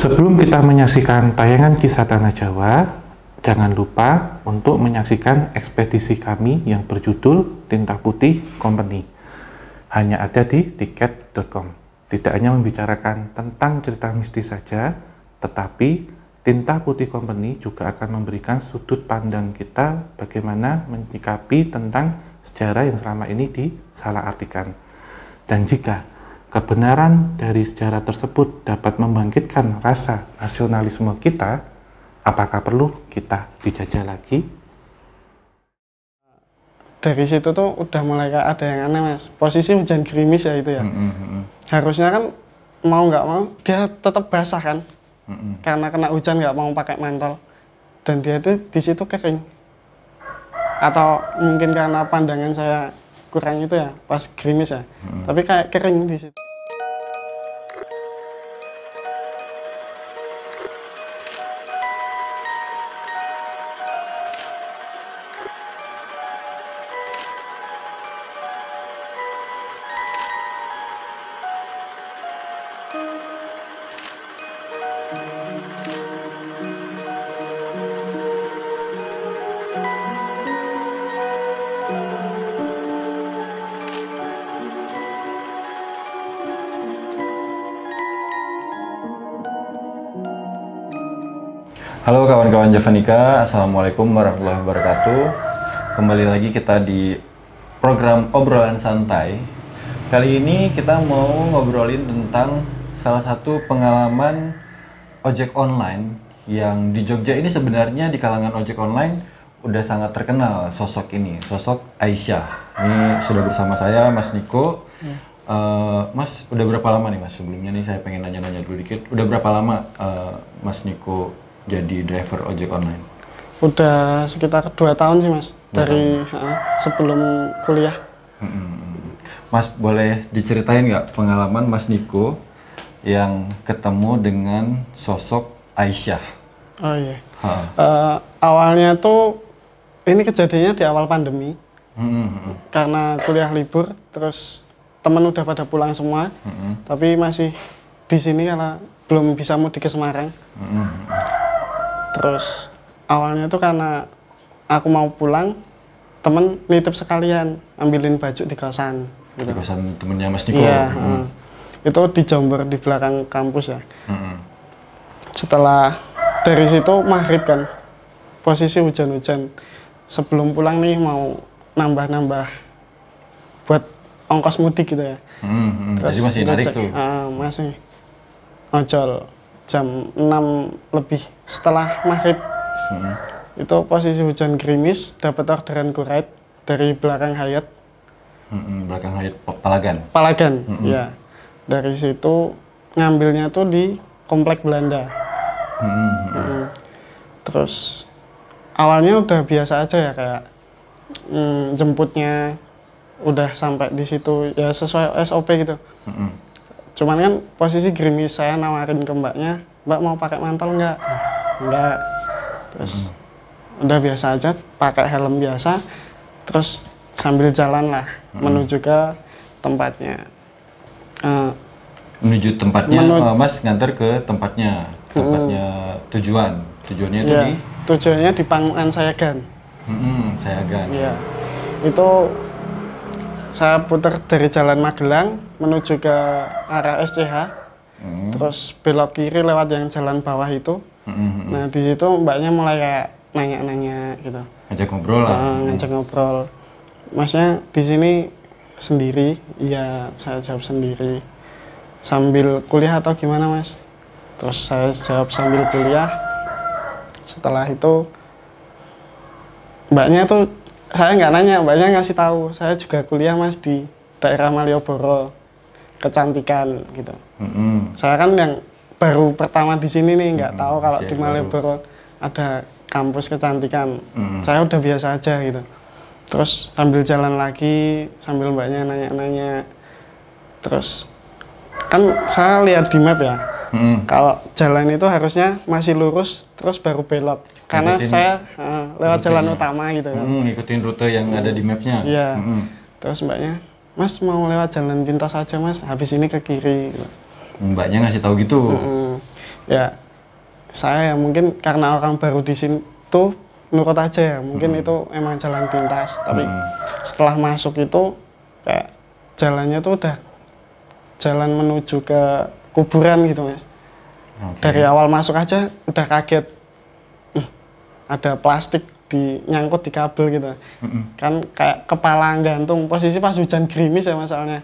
Sebelum kita menyaksikan tayangan kisah Tanah Jawa, jangan lupa untuk menyaksikan ekspedisi kami yang berjudul Tinta Putih Company. Hanya ada di tiket.com. Tidak hanya membicarakan tentang cerita mistis saja, tetapi Tinta Putih Company juga akan memberikan sudut pandang kita bagaimana menyikapi tentang sejarah yang selama ini disalahartikan. Dan jika kebenaran dari sejarah tersebut dapat membangkitkan rasa nasionalisme kita, apakah perlu kita dijajah lagi? Dari situ tuh udah mulai kayak ada yang aneh, Mas. Posisi hujan gerimis ya itu ya. Harusnya kan mau nggak mau dia tetap basah kan, karena kena hujan nggak mau pakai mantel. Dan dia tuh di situ kering. Atau mungkin karena pandangan saya kurang itu ya pas gerimis ya. Tapi kayak kering di situ. Halo kawan-kawan Javanika, Assalamualaikum warahmatullahi wabarakatuh. Kembali lagi kita di program obrolan santai. Kali ini kita mau ngobrolin tentang salah satu pengalaman ojek online yang di Jogja ini sebenarnya di kalangan ojek online udah sangat terkenal sosok ini, sosok Aisyah. Ini sudah bersama saya Mas Niko. Mas, udah berapa lama nih Mas? Sebelumnya nih saya pengen nanya-nanya dulu dikit. Udah berapa lama Mas Niko jadi driver ojek online? Udah sekitar 2 tahun sih, Mas. Dari sebelum kuliah. Mas, boleh diceritain nggak pengalaman Mas Niko yang ketemu dengan sosok Aisyah? Oh iya. Awalnya tuh ini kejadiannya di awal pandemi. Karena kuliah libur, terus temen udah pada pulang semua. Tapi masih di sini karena belum bisa mudik ke Semarang. Terus awalnya tuh karena aku mau pulang, temen nitip sekalian ambilin baju di kosan. Gitu. Di kosan temennya Mas Niko? Iya, itu di Jember di belakang kampus ya. Setelah dari situ maghrib kan, posisi hujan-hujan. Sebelum pulang nih mau nambah-nambah buat ongkos mudik gitu ya. Jadi masih narik tuh? Masih ojol. Jam 6 lebih setelah maghrib. Itu posisi hujan gerimis, dapat orderan Go-Ride dari belakang Hayat. Belakang Hayat Palagan? Palagan, ya. Dari situ ngambilnya tuh di Komplek Belanda. Terus awalnya udah biasa aja ya, kayak jemputnya udah sampai di situ ya sesuai SOP gitu. Cuman kan posisi gerimis, saya nawarin ke mbaknya, "Mbak mau pakai mantel nggak?" "Nggak." Terus udah biasa aja, pakai helm biasa, terus sambil jalan lah menuju ke tempatnya. Menuju tempatnya, Mas nganter ke tempatnya tujuannya itu ya, tujuannya di Pangukan Sayagan. Sayagan. Iya, itu saya putar dari Jalan Magelang menuju ke arah SCH, terus belok kiri lewat yang jalan bawah itu. Nah di situ mbaknya mulai kayak nanya-nanya gitu. Ngajak ngobrol lah. Ngajak ngobrol. "Masnya di sini sendiri?" "Iya," saya jawab sendiri. "Sambil kuliah atau gimana, Mas?" Terus saya jawab sambil kuliah. Setelah itu mbaknya tuh, saya nggak nanya, mbaknya ngasih tahu, "Saya juga kuliah Mas di daerah Malioboro, kecantikan," gitu. Saya kan yang baru pertama di sini nih, nggak tahu kalau di Malioboro ada kampus kecantikan. Saya udah biasa aja gitu. Terus sambil jalan lagi, sambil mbaknya nanya-nanya. Terus kan saya lihat di map ya, kalau jalan itu harusnya masih lurus, terus baru belok. Karena saya lewat jalan utama gitu kan. Ngikutin rute yang ada di mapsnya. Iya. Terus mbaknya, "Mas mau lewat jalan pintas aja Mas, habis ini ke kiri." Gitu. Mbaknya ngasih tahu gitu. ya saya ya mungkin karena orang baru di sini tuh nurut aja ya, mungkin itu emang jalan pintas, tapi setelah masuk itu kayak jalannya tuh udah jalan menuju ke kuburan gitu Mas. Dari awal masuk aja udah kaget, ada plastik nyangkut di kabel gitu, kan kayak kepala gantung, posisi pas hujan gerimis ya masalahnya,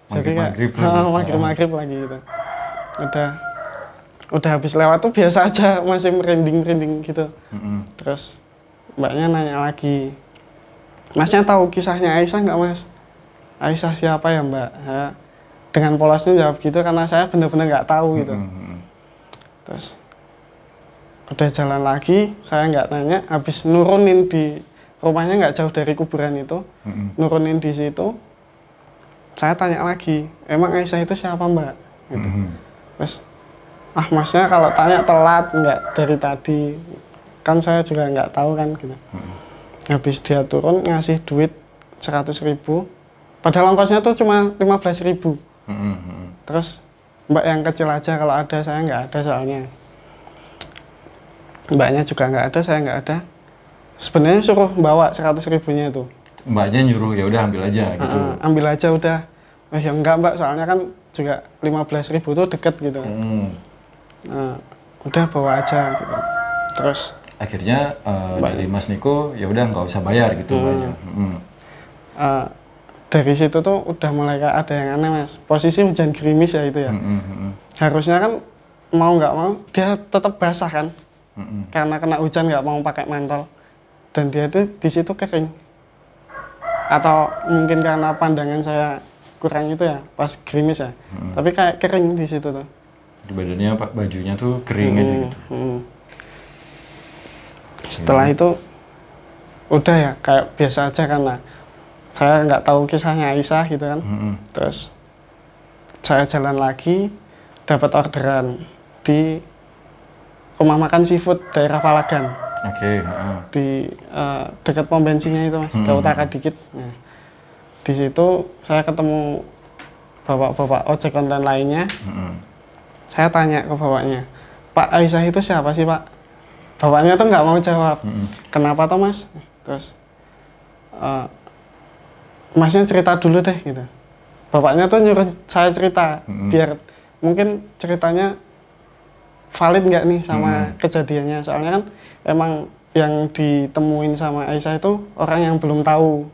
jadi kayak maghrib lagi gitu, udah habis lewat tuh biasa aja, masih merinding gitu. Terus mbaknya nanya lagi, masnya tahu kisahnya Aisyah nggak Mas? Aisyah siapa ya mbak? Ya, dengan polosnya jawab gitu karena saya benar-benar nggak tahu gitu. Terus udah jalan lagi, saya nggak nanya, habis nurunin di rumahnya nggak jauh dari kuburan itu, nurunin di situ, saya tanya lagi, emang Aisyah itu siapa mbak? Gitu. Terus masnya kalau tanya telat, nggak dari tadi, kan saya juga nggak tahu kan gitu. Habis dia turun ngasih duit 100.000, padahal ongkosnya tuh cuma 15.000. Terus mbak yang kecil aja, kalau ada, saya nggak ada soalnya. Mbaknya juga nggak ada, saya nggak ada. Sebenarnya suruh bawa 100.000-nya itu. Mbaknya nyuruh ya udah ambil aja gitu. Ambil aja udah. Ya enggak mbak, soalnya kan juga 15.000 tuh deket gitu. Udah bawa aja gitu. Terus akhirnya dari Mas Niko ya udah nggak usah bayar gitu mbaknya. Dari situ tuh udah mulai kayak ada yang aneh Mas. Posisi hujan gerimis ya itu ya. Harusnya kan mau nggak mau dia tetap basah kan. Karena kena hujan nggak mau pakai mantel. Dan dia tuh di situ kering. Atau mungkin karena pandangan saya kurang itu ya pas gerimis ya. Tapi kayak kering di situ tuh. Di badannya bajunya tuh kering aja gitu. Setelah itu udah ya kayak biasa aja karena saya nggak tahu kisahnya Aisyah gitu kan. Terus saya jalan lagi, dapat orderan di rumah makan seafood daerah Palagan. Di dekat pom bensinnya itu Mas, ke utara dikit. Nah, di situ saya ketemu bapak-bapak ojek online lainnya. Saya tanya ke bapaknya, Pak, Aisyah itu siapa sih Pak? Bapaknya tuh nggak mau jawab. Kenapa toh Mas? Terus Masnya cerita dulu deh gitu. Bapaknya tuh nyuruh saya cerita biar mungkin ceritanya valid nggak nih sama kejadiannya. Soalnya kan emang yang ditemuin sama Aisyah itu orang yang belum tahu.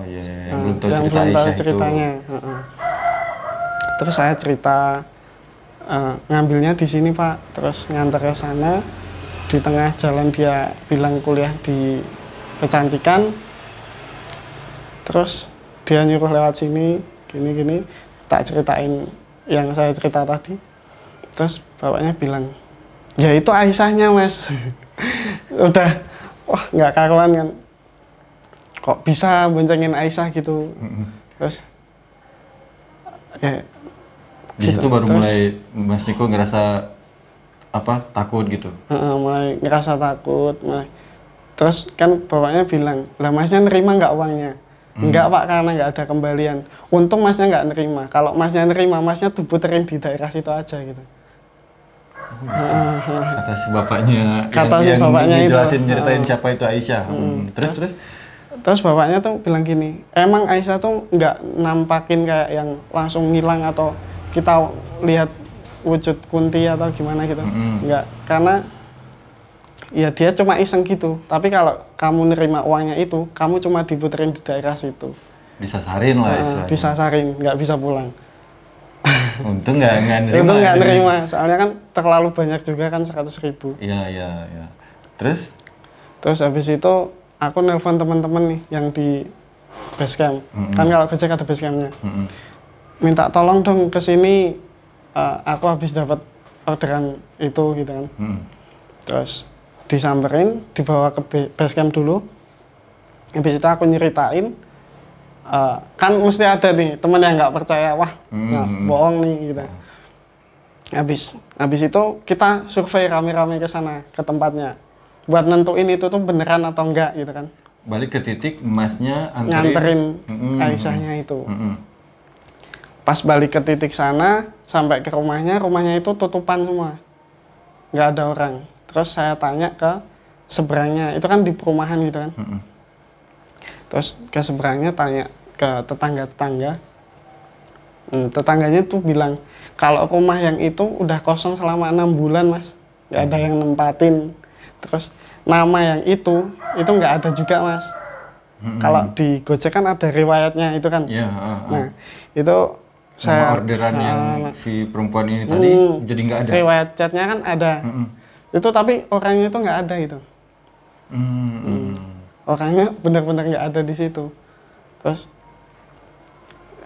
Yang belum tahu yang cerita belum tahu Aisyah ceritanya. Terus saya cerita ngambilnya di sini Pak, terus nganter ke sana. Di tengah jalan dia bilang kuliah di kecantikan, terus dia nyuruh lewat sini gini tak ceritain yang saya cerita tadi. Terus bapaknya bilang, ya itu Aisyahnya Mas. Udah wah nggak karuan kan, kok bisa boncengin Aisyah gitu. Terus di situ baru mulai Mas Niko ngerasa takut gitu. Mulai ngerasa takut, terus kan bapaknya bilang, lah Masnya nerima nggak uangnya? Enggak Pak, karena nggak ada kembalian. Untung Masnya nggak nerima. Kalau Masnya nerima, Masnya diputerin di daerah situ aja gitu. Kata si bapaknya. Kata si bapaknya itu. Jelasin ceritain siapa itu Aisyah. Terus bapaknya tuh bilang gini, emang Aisyah tuh nggak nampakin kayak yang langsung ngilang atau kita lihat wujud kunti atau gimana gitu. Enggak, karena ya dia cuma iseng gitu. Tapi kalau kamu nerima uangnya itu, kamu cuma diputerin di daerah situ. Disasarin lah istilahnya. Disasarin, nggak bisa pulang. Untung nggak nerima. Untung nggak nerima, soalnya kan terlalu banyak juga kan 100.000. Iya. Terus habis itu aku nelpon teman-teman nih yang di base camp. Kan kalau Gojek ada base campnya. Minta tolong dong ke sini. Aku habis dapat orderan itu gitu kan. Terus disamperin, dibawa ke base camp dulu. Habis itu aku nyeritain, kan mesti ada nih teman yang nggak percaya, wah bohong nih gitu. Habis itu kita survei rame-rame ke sana, ke tempatnya, buat nentuin itu tuh beneran atau enggak gitu kan. Balik ke titik Masnya nganterin Aisyahnya itu. Pas balik ke titik sana, sampai ke rumahnya itu tutupan semua, nggak ada orang. Terus saya tanya ke seberangnya, itu kan di perumahan gitu kan. Terus ke seberangnya tanya ke tetangga-tetangga, tetangganya tuh bilang kalau rumah yang itu udah kosong selama 6 bulan mas, nggak ada yang nempatin. Terus nama yang itu nggak ada juga mas. Kalau di Gojek kan ada riwayatnya itu kan. Nah itu saya orderan yang si perempuan ini tadi jadi nggak ada. Riwayat chatnya kan ada. Itu tapi orangnya itu nggak ada itu. Orangnya benar-benar nggak ada di situ. Terus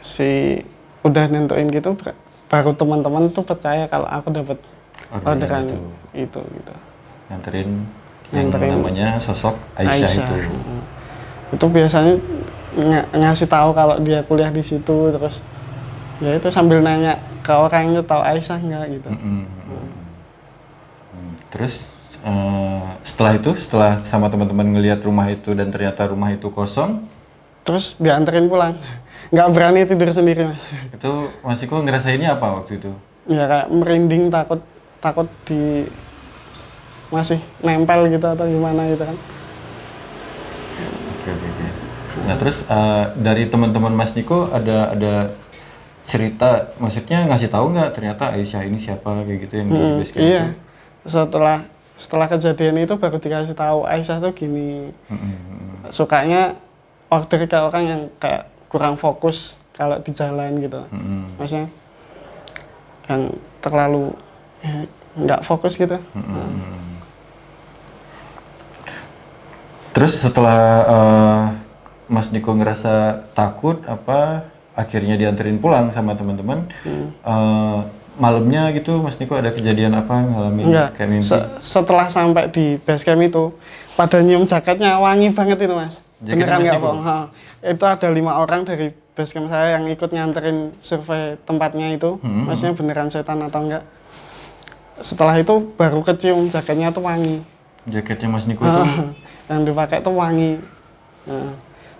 si udah nentuin gitu, baru teman-teman tuh percaya kalau aku dapat orderan itu gitu. Nganterin yang namanya sosok Aisyah. Itu. Itu biasanya ngasih tahu kalau dia kuliah di situ, terus ya itu sambil nanya ke orangnya tahu Aisyah nggak gitu. Terus setelah sama teman-teman ngelihat rumah itu dan ternyata rumah itu kosong, terus dianterin pulang. Nggak berani tidur sendiri mas. Itu Mas Niko ngerasainnya apa waktu itu? Ya kayak merinding, takut di masih nempel gitu atau gimana gitu kan. Oke. Nah terus dari teman-teman Mas Niko ada cerita, maksudnya ngasih tahu nggak ternyata Aisyah ini siapa kayak gitu yang di base camp iya. itu? Setelah kejadian itu baru dikasih tahu Aisyah tuh gini. Sukanya order ke orang yang kayak kurang fokus kalau di jalan gitu. Maksudnya yang terlalu nggak fokus gitu. Terus setelah Mas Niko ngerasa takut akhirnya dianterin pulang sama teman-teman. Malamnya gitu Mas Niko ada kejadian apa ngalamin kayak mimpi? Setelah sampai di base camp itu pada nyium jaketnya wangi banget itu mas. Beneran nggak bohong. Itu ada 5 orang dari base camp saya yang ikut nganterin survei tempatnya itu. Maksudnya beneran setan atau enggak. Setelah itu baru kecium jaketnya tuh wangi. Jaketnya Mas Niko itu? Yang dipakai tuh wangi.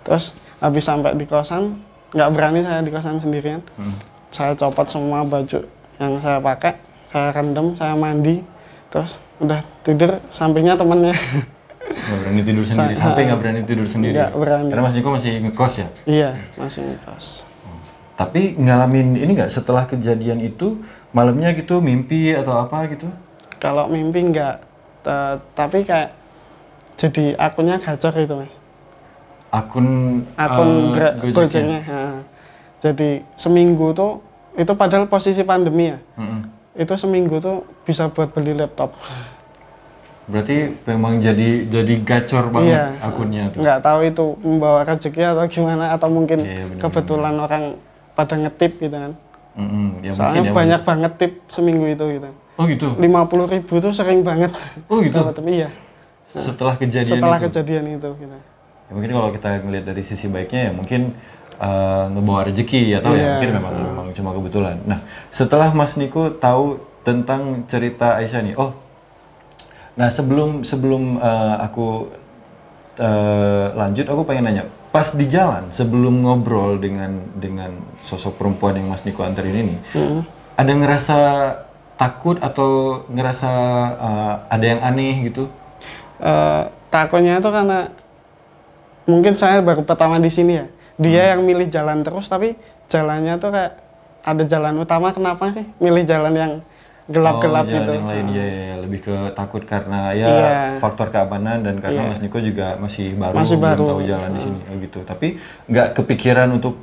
Terus habis sampai di kosan, nggak berani saya di kosan sendirian. Saya copot semua baju yang saya pakai, saya rendam, saya mandi, terus udah tidur sampingnya temennya. Nggak berani tidur sendiri, sampai nggak berani tidur sendiri? Nggak berani. Karena Mas Niko masih ngekos ya? Iya, masih ngekos. Tapi ngalamin ini nggak setelah kejadian itu, malamnya gitu mimpi atau apa gitu? Kalau mimpi nggak, tapi kayak jadi akunnya gacor itu mas. Akun Gojeknya. Jadi seminggu tuh, itu padahal posisi pandemi ya. Itu seminggu tuh bisa buat beli laptop. Berarti memang jadi gacor banget akunnya tuh. Nggak tahu itu membawa rezeki atau gimana, atau mungkin kebetulan orang pada ngetip gitu kan. Soalnya banyak banget tip seminggu itu gitu. Oh gitu? 50.000 tuh sering banget. Oh gitu? Iya. Setelah kejadian itu gitu. Ya, mungkin kalau kita ngelihat dari sisi baiknya ya mungkin ngebawa rezeki atau ya mungkin memang cuma kebetulan. Nah, setelah Mas Niko tahu tentang cerita Aisyah nih, nah sebelum aku lanjut, aku pengen nanya, pas di jalan sebelum ngobrol dengan sosok perempuan yang Mas Niko anterin ini, ada ngerasa takut atau ngerasa ada yang aneh gitu? Takutnya itu karena mungkin saya baru pertama di sini ya. Dia yang milih jalan terus, tapi jalannya tuh kayak ada jalan utama. Kenapa sih milih jalan yang gelap-gelap gitu? Yang lain ya, lebih ke takut karena faktor keamanan dan karena Mas Niko juga masih baru belum tahu jalan di sini gitu. Tapi nggak kepikiran untuk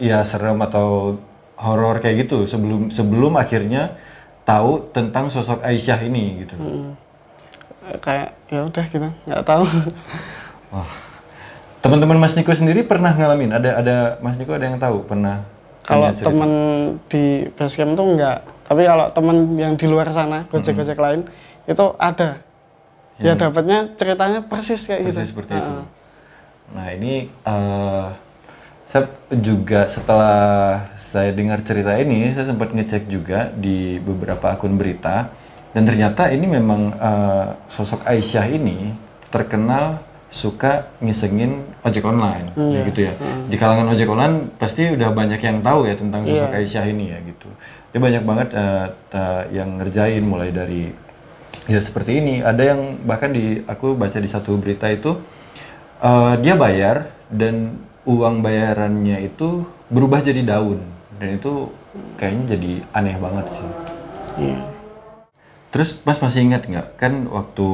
ya serem atau horor kayak gitu sebelum akhirnya tahu tentang sosok Aisyah ini gitu. Kayak ya udah gitu, nggak tahu. Wah. Teman-teman Mas Niko sendiri pernah ngalamin? Ada Mas Niko ada yang tahu pernah? Kalau teman di base camp tuh enggak, tapi kalau teman yang di luar sana gojek-gojek lain itu ada. Ya dapatnya ceritanya persis kayak gitu. Persis seperti itu. Nah ini saya juga setelah saya dengar cerita ini, saya sempat ngecek juga di beberapa akun berita dan ternyata ini memang sosok Aisyah ini terkenal suka ngisengin ojek online, gitu ya. Di kalangan ojek online pasti udah banyak yang tahu ya tentang sosok Aisyah ini ya gitu. Dia banyak banget yang ngerjain mulai dari ya seperti ini. Ada yang bahkan aku baca di satu berita itu dia bayar dan uang bayarannya itu berubah jadi daun dan itu kayaknya jadi aneh banget sih. Terus Mas masih ingat nggak kan waktu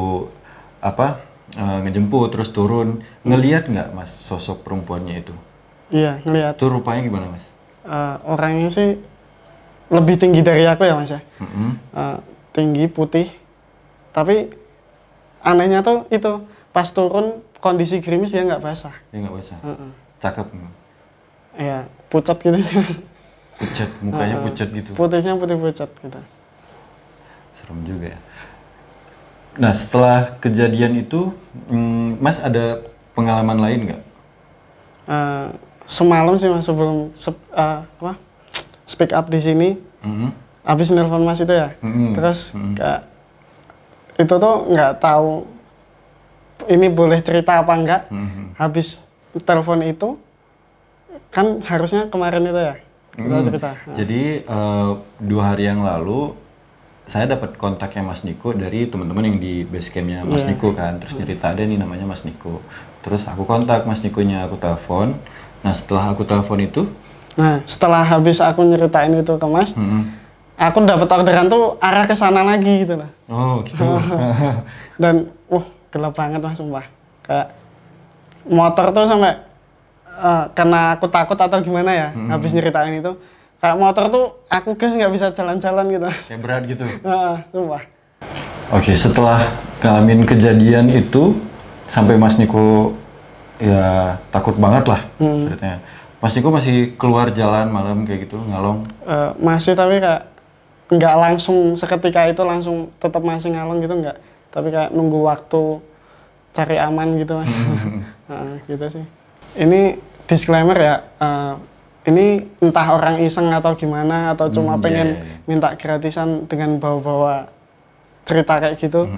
ngejemput terus turun ngelihat nggak Mas sosok perempuannya itu? Iya, ngelihat. Itu rupanya gimana Mas? Orangnya sih lebih tinggi dari aku ya Mas ya. Tinggi, putih. Tapi anehnya tuh itu pas turun kondisi gerimis dia nggak basah. Dia nggak basah. Cakep. Iya, pucat gitu sih. Pucat, mukanya pucat gitu. Putihnya putih pucat gitu. Serem juga ya. Nah setelah kejadian itu, Mas ada pengalaman lain nggak? Semalam sih Mas sebelum speak up di sini, habis nelpon Mas itu ya, terus kayak itu tuh nggak tahu ini boleh cerita apa enggak. Habis telepon itu kan harusnya kemarin itu ya kita cerita. Jadi 2 hari yang lalu saya dapat kontaknya Mas Niko dari teman-teman yang di base campnya Mas Niko kan, terus cerita ada nih namanya Mas Niko. Terus aku kontak Mas Nikonya, aku telepon. Nah setelah aku telepon itu, setelah habis aku nyeritain itu ke Mas, aku dapat orderan tuh arah ke sana lagi gitu loh. Oh gitu. Dan gelap banget Mas sumpah. Kayak motor tuh sampai karena aku takut atau gimana ya, habis nyeritain itu. Kayak motor tuh aku gas nggak bisa jalan-jalan gitu. Kayak berat gitu. Sumpah. Oke, setelah ngalamin kejadian itu sampai Mas Niko ya takut banget lah ceritanya. Mas Niko masih keluar jalan malam kayak gitu, ngalong? Masih, tapi kayak nggak langsung seketika itu langsung tetap masih ngalong gitu nggak. Tapi kayak nunggu waktu cari aman gitu Mas. Gitu sih. Ini disclaimer ya. Ini entah orang iseng atau gimana atau cuma pengen minta gratisan dengan bawa-bawa cerita kayak gitu.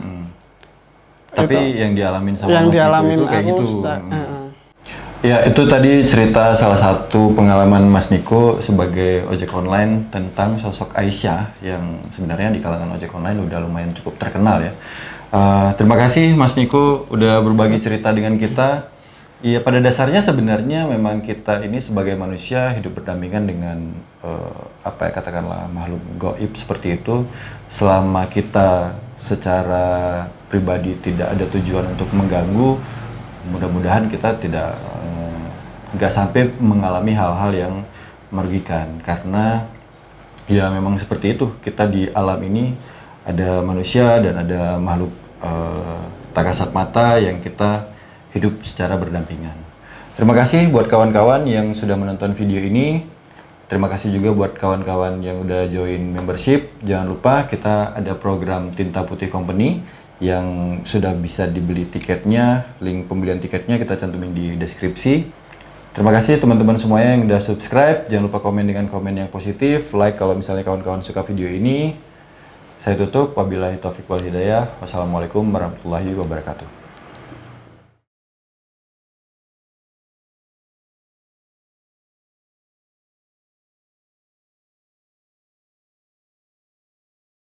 Tapi yang dialamin sama yang Mas dialamin Niko itu kayak aku gitu. Ya itu tadi cerita salah satu pengalaman Mas Niko sebagai ojek online tentang sosok Aisyah yang sebenarnya di kalangan ojek online udah lumayan cukup terkenal ya. Terima kasih Mas Niko udah berbagi cerita dengan kita. Iya, pada dasarnya sebenarnya memang kita ini sebagai manusia hidup berdampingan dengan katakanlah makhluk gaib seperti itu. Selama kita secara pribadi tidak ada tujuan untuk mengganggu, mudah-mudahan kita nggak sampai mengalami hal-hal yang merugikan. Karena ya memang seperti itu, kita di alam ini ada manusia dan ada makhluk tak kasat mata yang kita hidup secara berdampingan. Terima kasih buat kawan-kawan yang sudah menonton video ini. Terima kasih juga buat kawan-kawan yang udah join membership. Jangan lupa kita ada program Tinta Putih Company yang sudah bisa dibeli tiketnya. Link pembelian tiketnya kita cantumin di deskripsi. Terima kasih teman-teman semuanya yang udah subscribe. Jangan lupa komen dengan komen yang positif. Like kalau misalnya kawan-kawan suka video ini. Saya tutup. Wabillahi taufiq wal hidayah. Wassalamualaikum warahmatullahi wabarakatuh.